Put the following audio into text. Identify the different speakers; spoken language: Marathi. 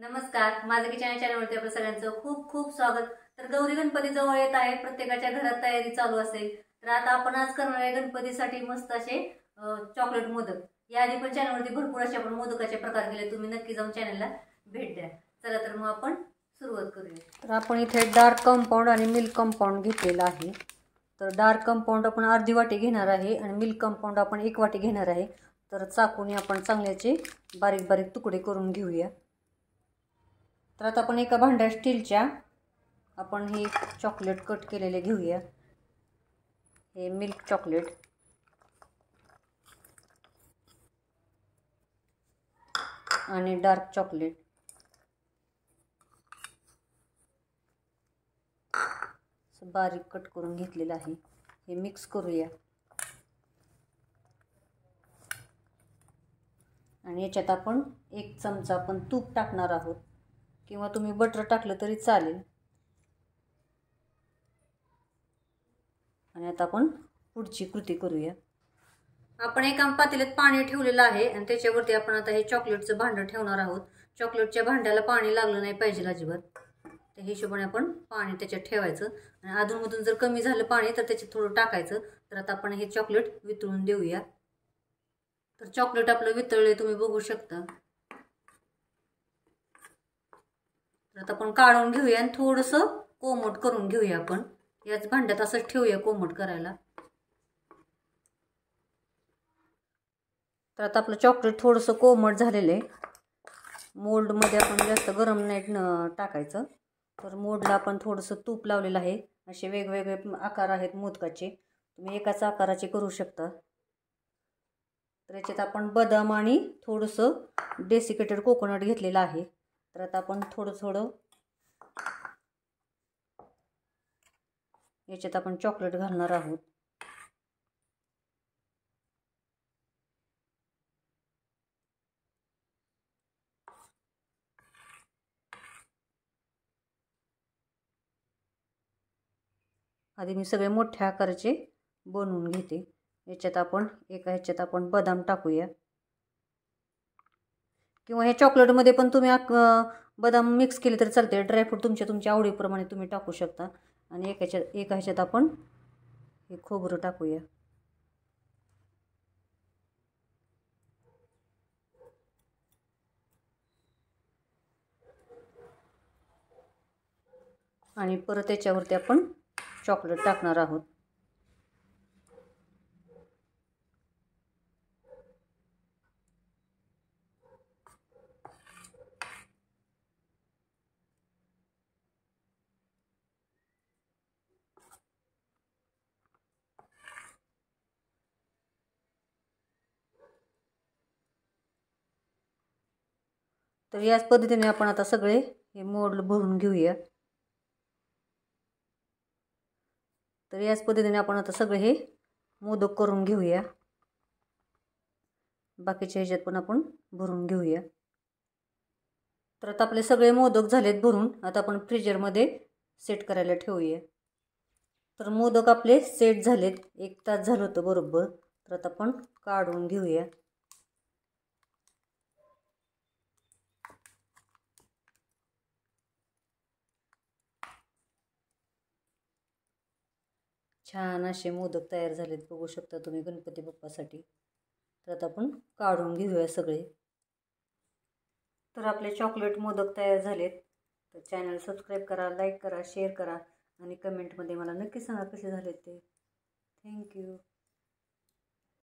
Speaker 1: नमस्कार, माझं किचन या चॅनलवरती आपल्या सगळ्यांचं खूप खूप स्वागत। तर गौरी गणपती जवळ येत आहे, प्रत्येकाच्या घरात तयारी चालू असेल। तर आता आपण आज करणार आहे गणपतीसाठी मस्त असे चॉकलेट मोदक। याआधी पण चॅनलवरती भरपूर असे आपण मोदकाचे प्रकार केले, तुम्ही नक्की जाऊन चॅनलला भेट द्या। चला तर मग आपण सुरुवात करूया। तर आपण इथे डार्क कंपाऊंड आणि मिल्क कंपाऊंड घेतलेला आहे। तर डार्क कंपाऊंड आपण अर्धी वाटी घेणार आहे आणि मिल्क कंपाऊंड आपण 1 वाटी घेणार आहे। तर चाकूने आपण चांगल्याचे बारीक बारीक तुकडे करून घेऊया। तर आता आपण एका भांड्यात स्टीलच्या आपण हे चॉकलेट कट केलेले घेऊया। हे मिल्क चॉकलेट आणि डार्क चॉकलेट बारीक कट करून घेतलेलं आहे। हे मिक्स करूया आणि याच्यात आपण 1 चमचा आपण तूप टाकणार आहोत किंवा तुम्ही बटर टाकलं तरी चालेल। आणि आता आपण पुढची कृती करूया। आपण एका पातेल्यात पाणी ठेवलेलं आहे आणि त्याच्यावरती आपण आता हे चॉकलेटचं भांडं ठेवणार आहोत। चॉकलेटच्या भांड्याला पाणी लागलं नाही पाहिजे अजिबात, त्या हिशोबाने आपण पाणी त्याच्यात ठेवायचं आणि अधूनमधून जर कमी झालं पाणी तर त्याच्यात थोडं टाकायचं। तर आता आपण हे चॉकलेट वितळून देऊया। तर चॉकलेट आपलं वितळले तुम्ही बघू शकता। तर आता आपण काढून घेऊया आणि थोडंसं कोमट करून घेऊया। आपण याच भांड्यात असंच ठेवूया कोमट करायला। तर आता आपलं चॉकलेट थोडंसं कोमट झालेलं आहे। मोल्डमध्ये आपण जास्त गरम नाही टाकायचं। तर मोल्डला आपण थोडंसं तूप लावलेलं आहे। असे वेगवेगळे आकार आहेत मोदकाचे, तुम्ही एकाच आकाराचे करू शकता। तर याच्यात आपण बदाम आणि थोडंसं डेसिकेटेड कोकोनट घेतलेलं आहे। तर आता आपण थोडं थोडं याच्यात आपण चॉकलेट घालणार आहोत। आधी मी सगळे मोठ्या आकाराचे बनवून घेते। याच्यात आपण एका ह्याच्यात आपण बदाम टाकूया किंवा हे चॉकलेटमध्ये पण तुम्ही बदाम मिक्स केले तर चालते। ड्रायफ्रूट तुमच्या आवडीप्रमाणे तुम्ही टाकू शकता। आणि एका ह्याच्यात आपण हे खोबरं टाकूया। आणि परत त्याच्यावरती आपण चॉकलेट टाकणार आहोत। तर याच पद्धतीने आपण आता सगळे हे मोल्ड भरून घेऊया। तर याच पद्धतीने आपण आता सगळे हे मोदक करून घेऊया। बाकीच्या ह्याच्यात पण आपण भरून घेऊया। तर आता आपले सगळे मोदक झालेत भरून, आता आपण फ्रीजरमध्ये सेट करायला ठेवूया। तर मोदक आपले सेट झालेत, 1 तास झालं होतं बरोबर। तर आता आपण काढून घेऊया। छान असे मोदक तयार झालेत, बघू शकता तुम्ही गणपती बाप्पासाठी। तर आता आपण काढून घेऊया सगळे। तर आपले चॉकलेट मोदक तयार झालेत। तर चॅनल सबस्क्राईब करा, लाईक करा, शेअर करा आणि कमेंटमध्ये मला नक्की सांगा कसे झालेत ते। थँक्यू।